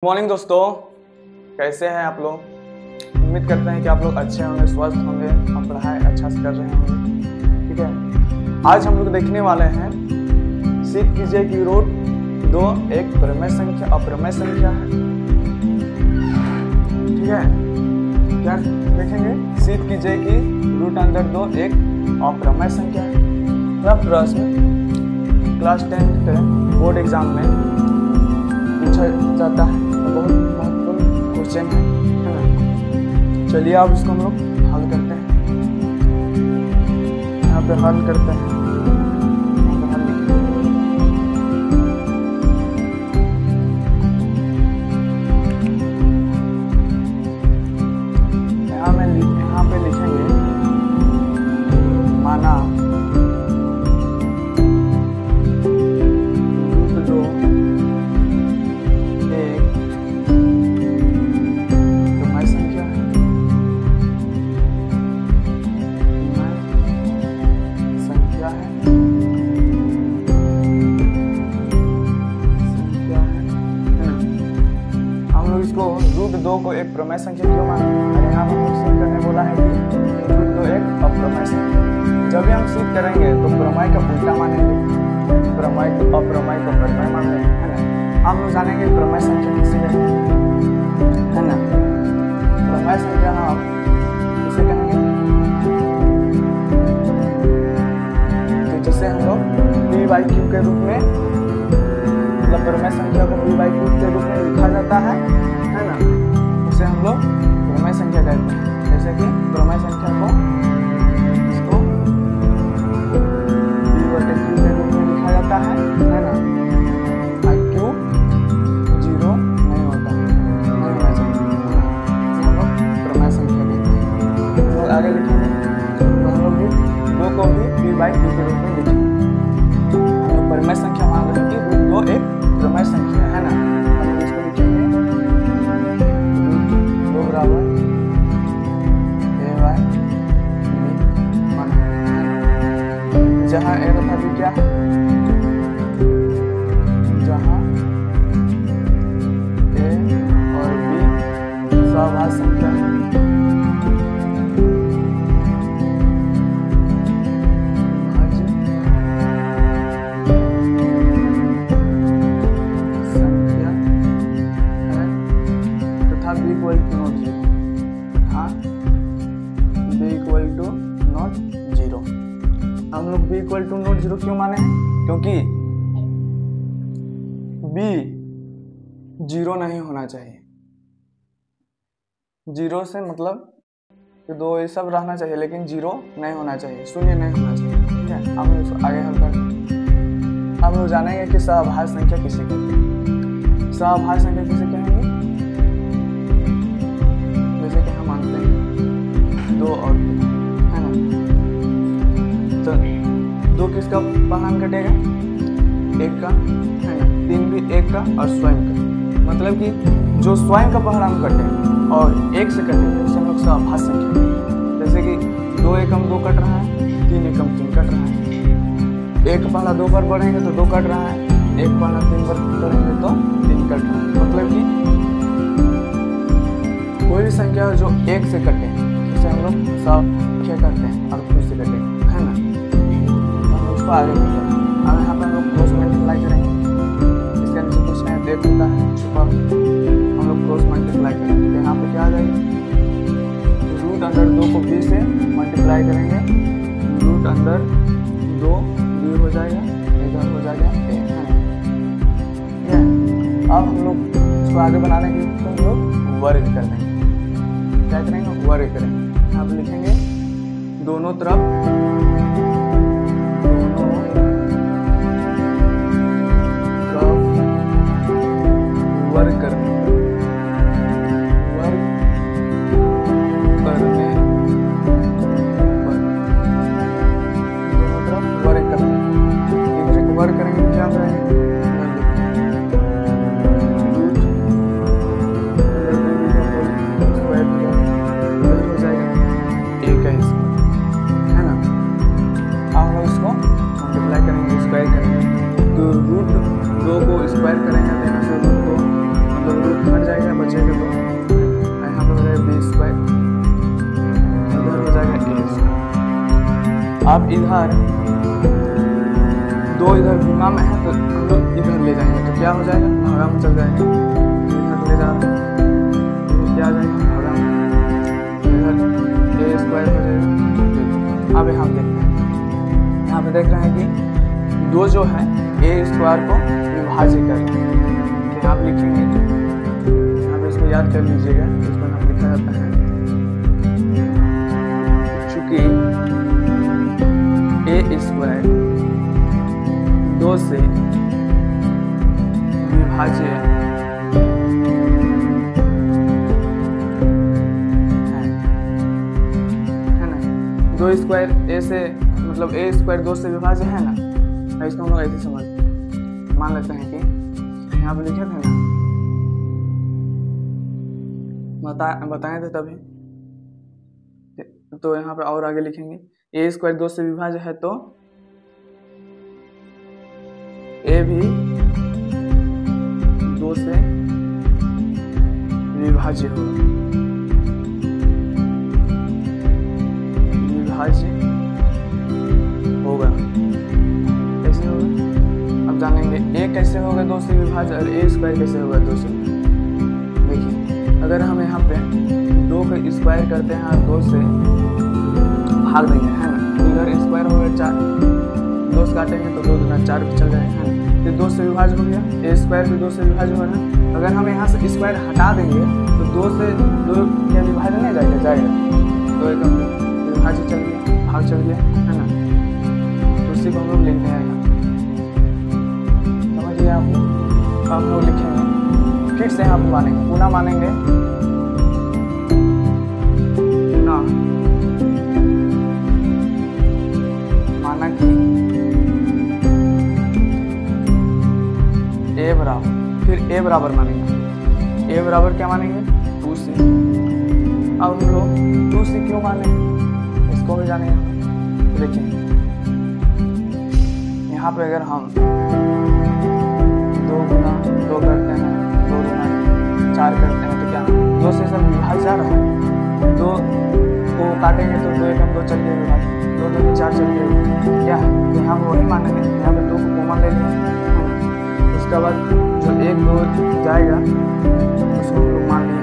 Morning दोस्तों, कैसे हैं आप लोग। उम्मीद करते हैं कि आप लोग अच्छे होंगे, स्वस्थ होंगे और पढ़ाई अच्छा से कर रहे होंगे। ठीक है, आज हम लोग देखने वाले हैं सिद्ध कीजिए कि रूट 2 एक प्रमेय संख्या अप्रमेय संख्या है। ठीक है, क्या देखेंगे, सिद्ध कीजिए कि रूट अंडर 2 एक अप्रमेय संख्या है। यह प्रश्न क्लास 10 के बोर्ड एग्जाम में पूछा जाता है, बहुत महत्वपूर्ण क्वेश्चन है ना। चलिए अब इसको हम लोग हल करते हैं। यहाँ पे हल करते हैं, यहाँ पे लिखेंगे माना रूट 2 को एक प्रमेय संख्या क्यों माने। अरे यहाँ पर सिद्ध करने बोला है कि रूट 2 एक अप्रमेय संख्या। जब भी हम सिद्ध करेंगे तो प्रमेय का उल्टा मानेंगे, प्रमेय को अप्रमेय को प्रमेय मानेंगे, है ना। हम लोग जानेंगे प्रमेय संख्या किसे कहते हैं, है ना। प्रमेय संख्या हम किसे कहेंगे, तो जैसे हम लोग p/q के रूप में, मतलब प्रमेय संख्या को p/q के रूप में लिखा जाता है ना, उसे हम लोग प्रमेय संख्या कहते हैं। जैसे कि प्रमेय संख्या को इसको p/q के रूप में लिखा जाता है ना। q 0 नहीं होता, नहीं होना चाहिए, हम लोग प्रमेय संख्या कहते हैं। तो आगे लिखेंगे तो हम लोग भी 2 को भी p/q के रूप में लिखेंगे। हम लोग प्रमेय संख्या मान रहे हैं कि रूट 2 एक प्रमेय संख्या है ना। हम लोग इसको लिखेंगे बराबर a/b, जहाँ a तथा b क्या है, जहाँ a और b सभाज्य संख्या है। हम लोग b = नॉट 0 क्यों माने हैं, क्योंकि b 0 नहीं होना चाहिए। 0 से मतलब 2 ये सब रहना चाहिए, लेकिन 0 नहीं होना चाहिए, शून्य नहीं होना चाहिए। ठीक है, हम लोग आगे हल करते हैं। हम लोग जानेंगे कि सभाज्य संख्या किसे कहते हैं। सभाज्य संख्या किसे कहेंगे, जैसे कि हम मानते हैं 2 और 3, है ना। तो 2 किसका पहान कटेगा, 1 का, है ना। 3 भी 1 का और स्वयं का, मतलब कि जो स्वयं का पहान कटे और 1 से कटे उसे हम लोग सभाज्य संख्या कहते हैं। जैसे कि 2 एकम 2 कट रहा है, 3 एकम 3 कट रहा है। 1 पहला 2 पर बढ़ेंगे तो 2 कट रहा है, 1 पहला 3 पर बढ़ेंगे तो 3 कट रहा है। मतलब कि कोई भी संख्या जो 1 से कटे उसे हम लोग संख्या करते हैं, और 2 से कटे, है ना। आगे बढ़ते हैं। अब यहाँ पे हम लोग क्रॉस मल्टीप्लाई करेंगे, इसके नीचे कुछ नहीं देख होता है छुपा, हम लोग क्रॉस मल्टीप्लाई करेंगे। तो यहाँ पे क्या आ जाएगा, रूट अंडर 2 को b से मल्टीप्लाई करेंगे, रूट अंडर 2 b हो जाएगा, इधर हो जाएगा a, है ना। ठीक है, अब हम लोग इसको आगे बनाने के लिए हम लोग वर्ग कर देंगे। क्या करेंगे, वर्ग करेंगे। यहाँ पे लिखेंगे दोनों तरफ वर्ग करने पर दोनों तरफ वर्ग करना। इधर एक वर्ग करेंगे तो क्या करेंगे, हो जाएगा 1 है ना। हम लोग इसको मल्टीप्लाई करेंगे, स्क्वायर करेंगे, तो रूट 2 को स्क्वायर करेंगे तो यहाँ से रूट 2 मतलब कट जाएगा, बचेगा 2, यहाँ पर हो जाएगा बी स्क्वायर, इधर हो जाएगा ए स्क्वायर। अब इधर 2 इधर गुना में है तो हम लोग इधर ले जाएंगे तो क्या हो जाएगा, भागा में चल जाएगा, इधर ले जा रहे हैं क्या आ जाएगा, भागा में इधर ए स्क्वायर हो जाएगा। अब यहाँ देखते हैं, यहाँ पे देख रहे हैं कि 2 जो है ए स्क्वायर को विभाजित कर रहे हैं, तो यहाँ पे लिखेंगे, यहाँ पे इसको याद कर लीजिएगा, इसको हम लिखा जाता है चूंकि ए स्क्वायर 2 से विभाज्य है ना, 2 स्क्वायर ए से मतलब ए स्क्वायर 2 से विभाज्य है ना, इसको हम लोग ऐसे समझ मान लेते हैं कि यहाँ पे लिखे थे ना, बताए थे तभी, तो यहाँ पे और आगे लिखेंगे ए स्क्वायर 2 से विभाज्य है तो ए भी 2 से विभाज्य होगा, कैसे होगा अब जानेंगे। ए कैसे होगा 2 से विभाज्य और ए स्क्वायर कैसे होगा 2 से। देखिए अगर हम यहाँ पे 2 का स्क्वायर करते हैं और 2 से भाग देंगे है ना, तो इधर स्क्वायर हो गया 4, 2 से काटेंगे तो 2 दूना 4 पे चल जाएगा है ना, तो 2 से विभाज्य हो गया, ए स्क्वायर भी 2 से विभाज्य होगा ना। अगर हम यहाँ से स्क्वायर हटा देंगे तो 2 से 2 क्या विभाज्य नहीं जाएगा, तो एकदम विभाज्य चल गया, भाग चल गया है ना, तो उसी को हम लोग लिखते हैं, समझिए आप। हम लोग लिखेंगे फिर से यहाँ पर मानेंगे, पुनः मानेंगे, पुनः माना कि ए बराबर, फिर ए बराबर मानेंगे, ए बराबर क्या मानेंगे 2c। अब हम लोग 2c क्यों मानेंगे इसको भी जानेंगे। देखिए यहाँ पे अगर हम 2 गुना 2 करते हैं, 2 गुना 4 करते हैं तो क्या 2 से सब विभाज्य जा रहा है, 2 को काटेंगे तो 2 एकम 2 चल गया, 2 2 4 चल गया, क्या है तो यहाँ वही मानेंगे, यहाँ पे 2 को कॉमन ले लेंगे, उसके बाद जो 1 2 जाएगा उसको हम लोग मान लेंगे।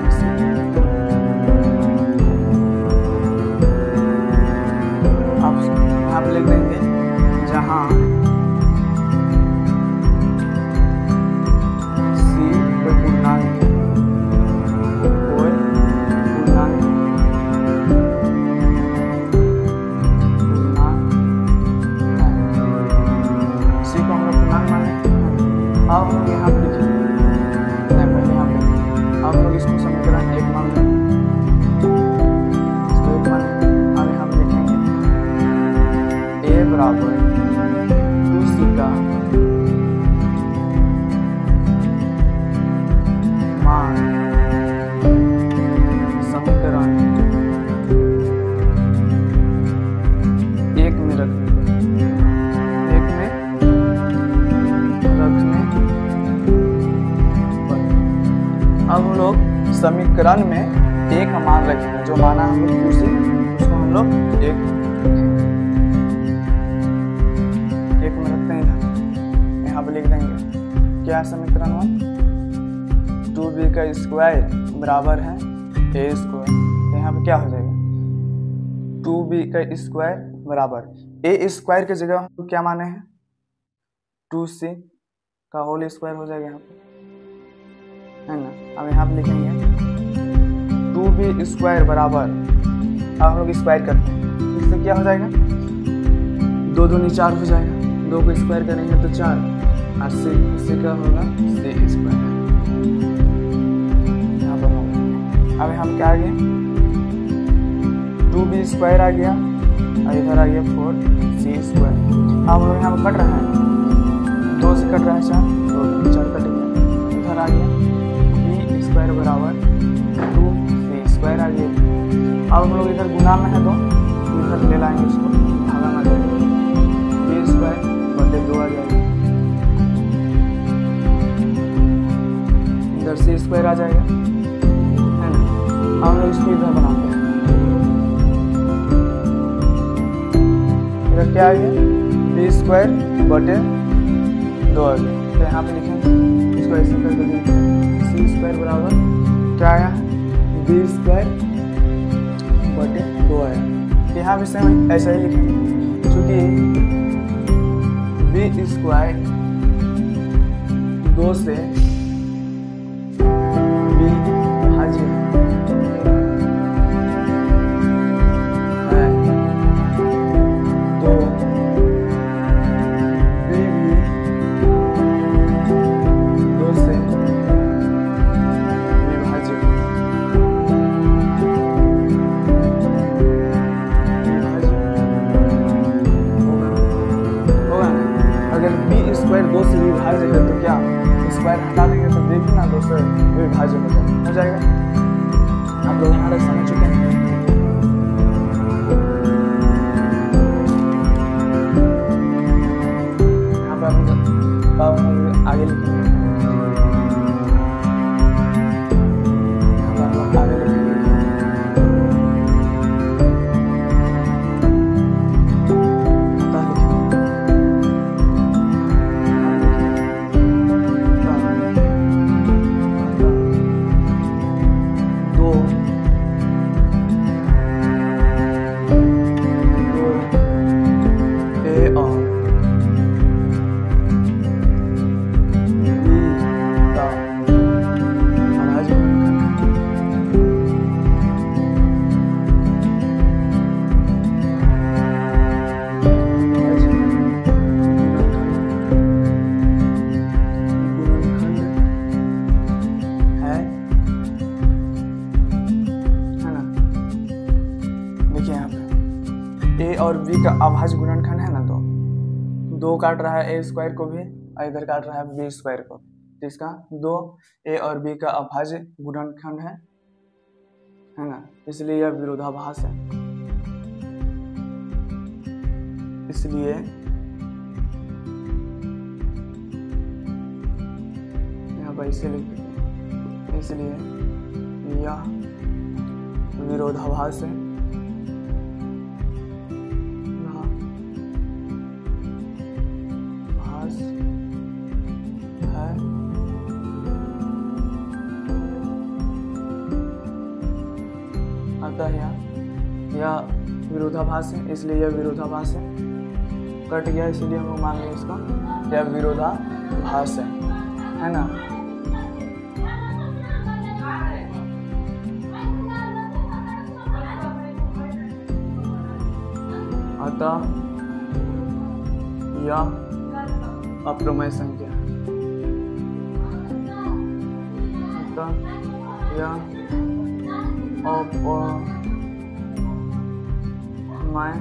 अब यहाँ पे लिख देंगे जहाँ C कोई पूर्णांक C को हम लोग पूर्णांक माने। अब हम लोग यहाँ पे लिखेंगे, पहले यहाँ पे अब लोग इसको समीकरण 1 मान लें, इसको 1 मान लें। अब यहाँ पे लिखेंगे a बराबर 2c का मान समीकरण 1 में रखने अब हम लोग समीकरण में एक मान रखेंगे, जो माना हम लोग उसी उसको हम लोग एक में रखते हैं, यहाँ पे लिख देंगे क्या समीकरण 1 2b का स्क्वायर बराबर है a स्क्वायर, यहाँ पे क्या हो जाएगा 2b का स्क्वायर बराबर a स्क्वायर के जगह हम क्या माने हैं 2c का होल स्क्वायर हो जाएगा यहाँ पे है ना। अब यहाँ पे लिखेंगे 2b स्क्वायर बराबर, अब हम लोग स्क्वायर करते हैं, इससे क्या हो जाएगा 2 दूनी 4 हो जाएगा, 2 को स्क्वायर करेंगे तो 4 और इससे क्या होगा c स्क्वायर। यहाँ पर होगा, अब यहाँ क्या आ गया 2b स्क्वायर आ गया और इधर आ गया 4c स्क्वायर। अब हम लोग यहाँ पर कट रहे हैं, 2 से कट रहा है 4, 2 4 कट गया, इधर आ गया स्क्वायर बराबर 2c स्क्वायर आ गया। अब हम लोग इधर गुना में है तो इधर ले लाएंगे, उसको भागा में आ जाएगा, b स्क्वायर बटे 2 आ जाएगा, इधर सी स्क्वायर आ जाएगा, है ना। अब हम लोग इसको इधर बनाते हैं, इधर क्या आ गया, बी स्क्वायर बटे 2 आ गया। तो यहाँ पे लिखेंगे इसको ऐसे करके लिखेंगे, सी स्क्वायर बराबर क्या आया, बी स्क्वायर बटे 2 आया। यहाँ पे सेम ऐसा ही लिखेंगे, चूँकि बी स्क्वायर 2 से बी भाज्य है, तो बी भी 2 से विभाज्य होगा ना। अगर बी स्क्वायर 2 से विभाज्य है तो क्या स्क्वायर हटा देंगे तो देखिए ना 2 से विभाज्य हो जाएगा। आप लोग यहाँ तक समझ चुके हैं। यहाँ पर हम आगे लिखेंगे, यहाँ पर हम लोग आगे लिखेंगे, ए और बी का अभाज्य गुणनखंड है ना, तो 2 काट रहा है ए स्क्वायर को भी और इधर काट रहा है बी स्क्वायर को, तो इसका 2 ए और बी का अभाज्य गुणनखंड है ना, इसलिए यह विरोधाभास है। इसलिए यहाँ पर इसे लिख देते हैं, इसलिए यह विरोधाभास है, अतः यह विरोधाभास है, इसलिए यह विरोधाभास है। कट गया इसलिए हम लोग मान लें इसका यह विरोधाभास है ना। अतः यह अप्रमेय संख्या है, अतः यह अप्रमेय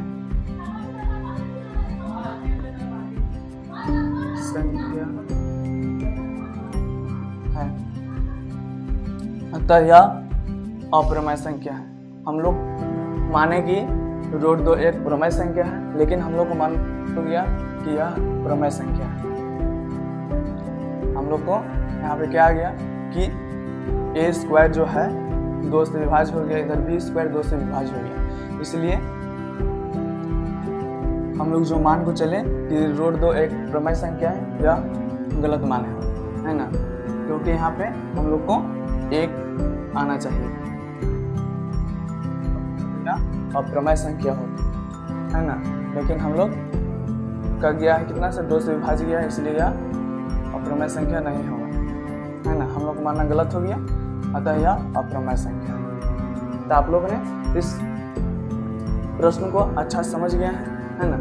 संख्या है, अतः यह अप्रमेय संख्या है। हम लोग माने कि रूट 2 एक प्रमेय संख्या है, लेकिन हम लोग को मान हो गया कि यह प्रमेय संख्या है। हम लोग को यहाँ पे क्या आ गया कि ए स्क्वायर जो है 2 से विभाज्य हो गया, इधर बी स्क्वायर 2 से विभाज्य हो गया, इसलिए हम लोग जो मान को चले कि रूट 2 एक प्रमेय संख्या है, यह गलत मान है ना, क्योंकि यहाँ पे हम लोग को 1 आना चाहिए, अप्रमेय संख्या होती है ना, लेकिन हम लोग का गया है कितना से 2 से विभाज्य गया है, इसलिए यह अप्रमेय संख्या नहीं होगा, है ना। हम लोग मानना गलत हो गया, अतः यह अप्रमेय संख्या है। तो आप लोगों ने इस प्रश्न को अच्छा समझ गए हैं, है ना।